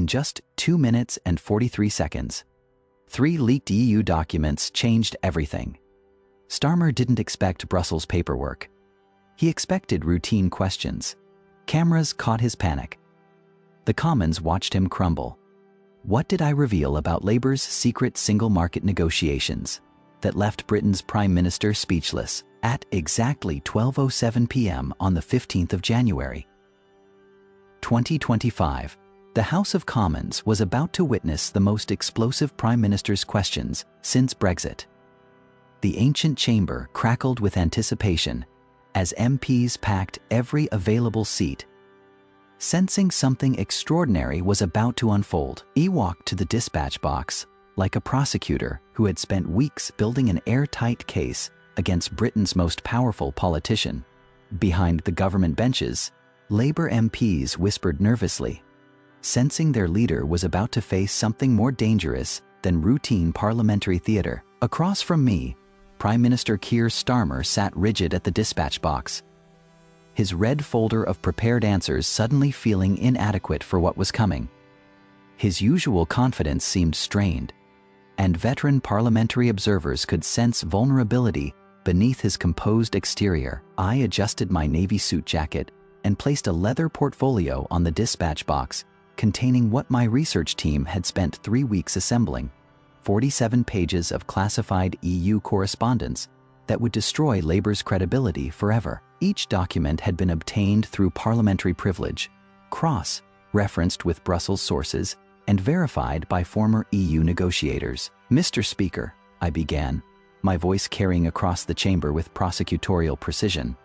just 2 minutes and 43 seconds. 3 leaked EU documents changed everything. Starmer didn't expect Brussels paperwork. He expected routine questions. Cameras caught his panic. The Commons watched him crumble. What did I reveal about Labour's secret single market negotiations that left Britain's Prime Minister speechless at exactly 12:07 p.m. on the 15th of January, 2025? The House of Commons was about to witness the most explosive Prime Minister's questions since Brexit. The ancient chamber crackled with anticipation as MPs packed every available seat. Sensing something extraordinary was about to unfold, he walked to the dispatch box like a prosecutor who had spent weeks building an airtight case against Britain's most powerful politician. Behind the government benches, Labour MPs whispered nervously, sensing their leader was about to face something more dangerous than routine parliamentary theatre. Across from me, Prime Minister Keir Starmer sat rigid at the dispatch box, his red folder of prepared answers suddenly feeling inadequate for what was coming. His usual confidence seemed strained, and veteran parliamentary observers could sense vulnerability beneath his composed exterior. I adjusted my navy suit jacket and placed a leather portfolio on the dispatch box containing what my research team had spent 3 weeks assembling: 47 pages of classified EU correspondence that would destroy Labour's credibility forever. Each document had been obtained through parliamentary privilege, cross-referenced with Brussels sources, and verified by former EU negotiators. Mr. Speaker, I began, my voice carrying across the chamber with prosecutorial precision.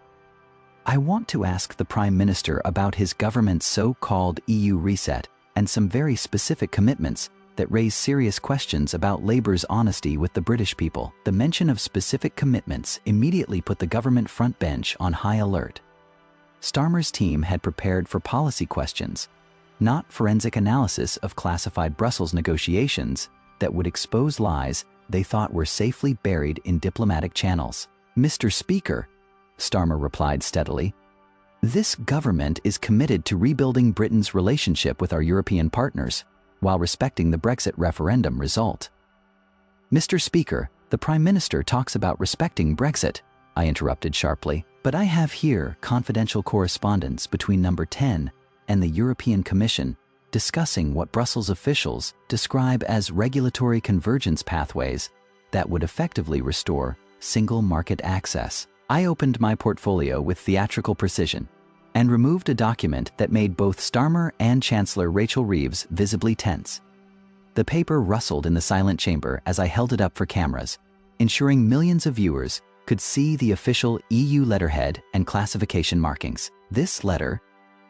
I want to ask the Prime Minister about his government's so-called EU reset and some very specific commitments that raise serious questions about Labour's honesty with the British people. The mention of specific commitments immediately put the government front bench on high alert. Starmer's team had prepared for policy questions, not forensic analysis of classified Brussels negotiations that would expose lies they thought were safely buried in diplomatic channels. Mr. Speaker, Starmer replied steadily, this government is committed to rebuilding Britain's relationship with our European partners, while respecting the Brexit referendum result. Mr. Speaker, the Prime Minister talks about respecting Brexit, I interrupted sharply, but I have here confidential correspondence between Number 10 and the European Commission discussing what Brussels officials describe as regulatory convergence pathways that would effectively restore single market access. I opened my portfolio with theatrical precision and removed a document that made both Starmer and Chancellor Rachel Reeves visibly tense. The paper rustled in the silent chamber as I held it up for cameras, ensuring millions of viewers could see the official EU letterhead and classification markings. This letter,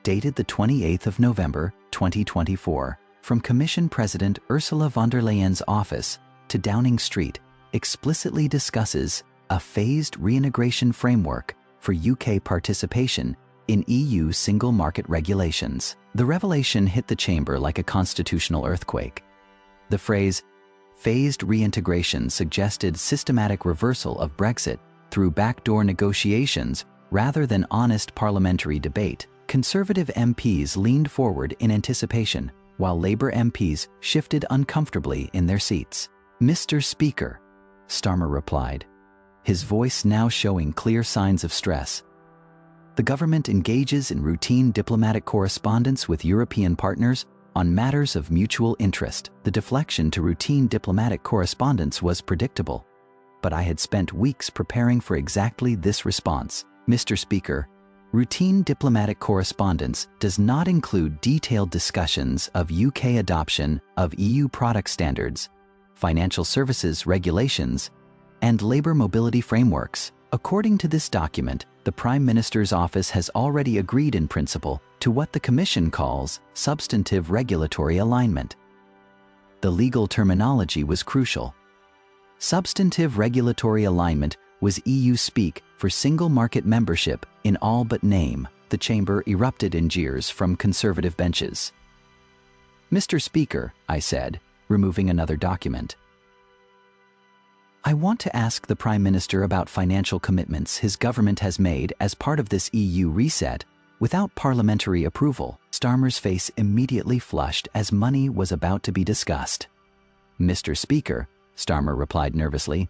dated the 28th of November, 2024, from Commission President Ursula von der Leyen's office to Downing Street, explicitly discusses a phased reintegration framework for UK participation in EU single market regulations. The revelation hit the chamber like a constitutional earthquake. The phrase, phased reintegration, suggested systematic reversal of Brexit through backdoor negotiations rather than honest parliamentary debate. Conservative MPs leaned forward in anticipation, while Labour MPs shifted uncomfortably in their seats. Mr. Speaker, Starmer replied, his voice now showing clear signs of stress. The government engages in routine diplomatic correspondence with European partners on matters of mutual interest. The deflection to routine diplomatic correspondence was predictable, but I had spent weeks preparing for exactly this response. Mr. Speaker, routine diplomatic correspondence does not include detailed discussions of UK adoption of EU product standards, financial services regulations, and labour mobility frameworks. According to this document, the Prime Minister's office has already agreed in principle to what the Commission calls substantive regulatory alignment. The legal terminology was crucial. Substantive regulatory alignment was EU speak for single market membership in all but name. The chamber erupted in jeers from Conservative benches. Mr. Speaker, I said, removing another document, I want to ask the Prime Minister about financial commitments his government has made as part of this EU reset without parliamentary approval. Starmer's face immediately flushed as money was about to be discussed. "Mr. Speaker," Starmer replied nervously,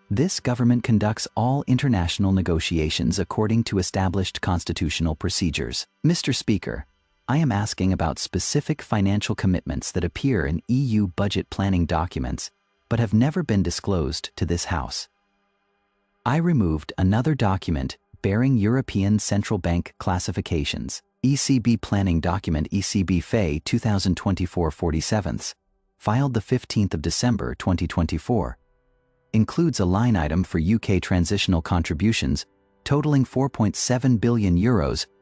"this government conducts all international negotiations according to established constitutional procedures. Mr. Speaker, I am asking about specific financial commitments that appear in EU budget planning documents but have never been disclosed to this House." I removed another document bearing European Central Bank classifications. ECB planning document ECB FA 2024-47, filed the 15th of December 2024, includes a line item for UK transitional contributions totaling €4.7 billion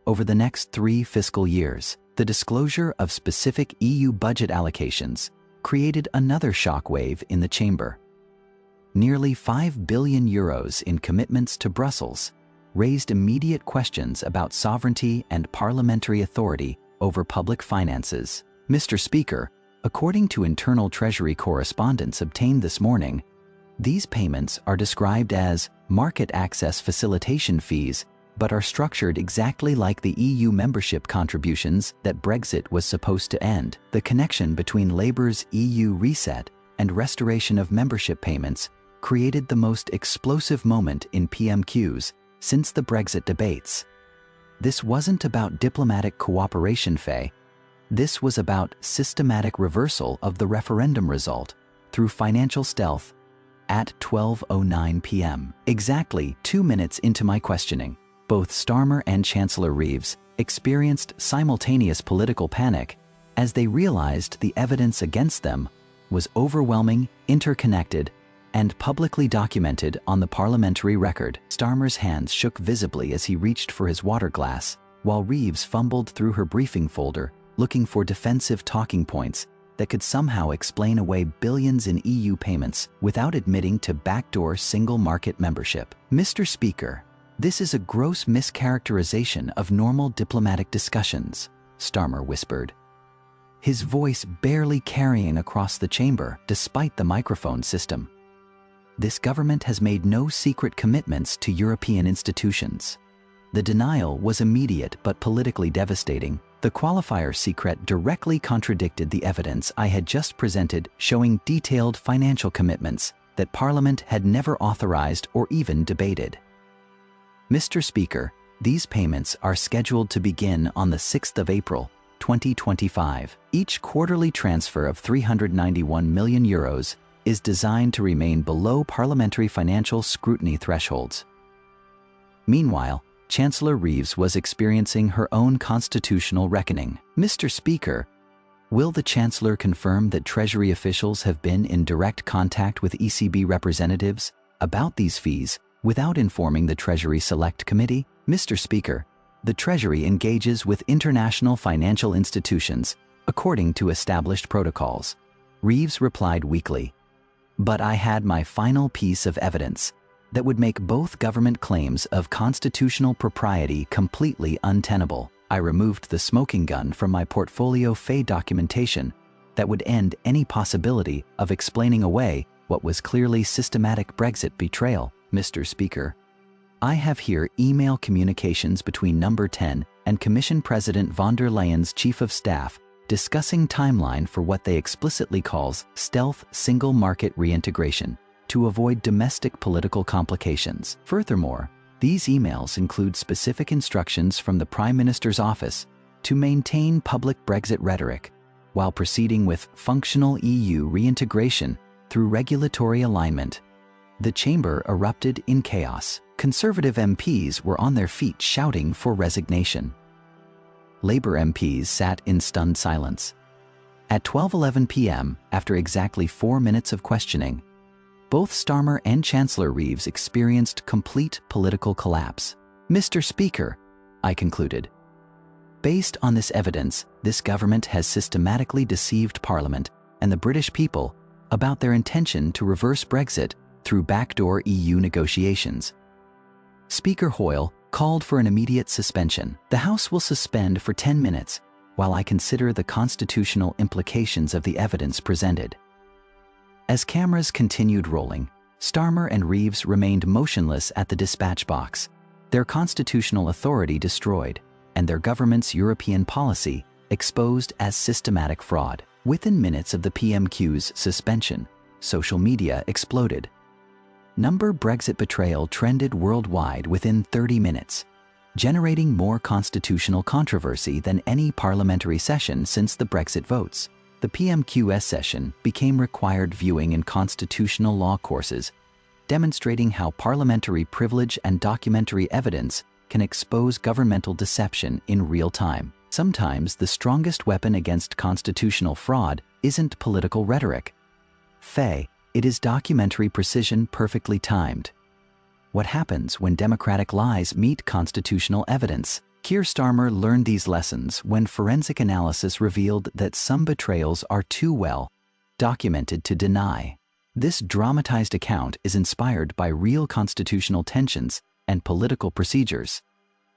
over the next 3 fiscal years. The disclosure of specific EU budget allocations created another shockwave in the chamber. Nearly €5 billion in commitments to Brussels raised immediate questions about sovereignty and parliamentary authority over public finances. Mr. Speaker, according to internal Treasury correspondence obtained this morning, these payments are described as market access facilitation fees but are structured exactly like the EU membership contributions that Brexit was supposed to end. The connection between Labour's EU reset and restoration of membership payments created the most explosive moment in PMQs since the Brexit debates. This wasn't about diplomatic cooperation, Faye. This was about systematic reversal of the referendum result through financial stealth at 12:09 p.m. Exactly 2 minutes into my questioning, both Starmer and Chancellor Reeves experienced simultaneous political panic as they realized the evidence against them was overwhelming, interconnected, and publicly documented on the parliamentary record. Starmer's hands shook visibly as he reached for his water glass, while Reeves fumbled through her briefing folder, looking for defensive talking points that could somehow explain away billions in EU payments without admitting to backdoor single market membership. "Mr. Speaker, this is a gross mischaracterization of normal diplomatic discussions," Starmer whispered, his voice barely carrying across the chamber despite the microphone system. "This government has made no secret commitments to European institutions. The denial was immediate but politically devastating. The qualifier secret directly contradicted the evidence I had just presented, showing detailed financial commitments that Parliament had never authorized or even debated. Mr. Speaker, these payments are scheduled to begin on the 6th of April, 2025. Each quarterly transfer of €391 million is designed to remain below parliamentary financial scrutiny thresholds." Meanwhile, Chancellor Reeves was experiencing her own constitutional reckoning. "Mr. Speaker, will the Chancellor confirm that Treasury officials have been in direct contact with ECB representatives about these fees without informing the Treasury Select Committee?" "Mr. Speaker, the Treasury engages with international financial institutions according to established protocols," Reeves replied weakly. "But I had my final piece of evidence that would make both government claims of constitutional propriety completely untenable. I removed the smoking gun from my portfolio Fay documentation that would end any possibility of explaining away what was clearly systematic Brexit betrayal." "Mr. Speaker, I have here email communications between Number 10 and Commission President von der Leyen's Chief of Staff discussing timeline for what they explicitly calls stealth single market reintegration to avoid domestic political complications. Furthermore, these emails include specific instructions from the Prime Minister's office to maintain public Brexit rhetoric while proceeding with functional EU reintegration through regulatory alignment." The chamber erupted in chaos. Conservative MPs were on their feet shouting for resignation. Labour MPs sat in stunned silence. At 12:11 p.m., after exactly 4 minutes of questioning, both Starmer and Chancellor Reeves experienced complete political collapse. "Mr. Speaker," I concluded, "based on this evidence, this government has systematically deceived Parliament and the British people about their intention to reverse Brexit through backdoor EU negotiations." Speaker Hoyle called for an immediate suspension. "The House will suspend for 10 minutes while I consider the constitutional implications of the evidence presented." As cameras continued rolling, Starmer and Reeves remained motionless at the dispatch box, their constitutional authority destroyed. and their government's European policy exposed as systematic fraud. Within minutes of the PMQs' suspension, social media exploded. Brexit betrayal trended worldwide within 30 minutes, generating more constitutional controversy than any parliamentary session since the Brexit votes. The PMQs session became required viewing in constitutional law courses, demonstrating how parliamentary privilege and documentary evidence can expose governmental deception in real time. Sometimes the strongest weapon against constitutional fraud isn't political rhetoric. It is documentary precision perfectly timed. What happens when democratic lies meet constitutional evidence? Keir Starmer learned these lessons when forensic analysis revealed that some betrayals are too well documented to deny. This dramatized account is inspired by real constitutional tensions and political procedures.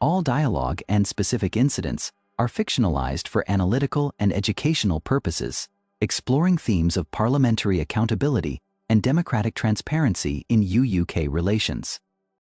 All dialogue and specific incidents are fictionalized for analytical and educational purposes, exploring themes of parliamentary accountability and democratic transparency in UK relations.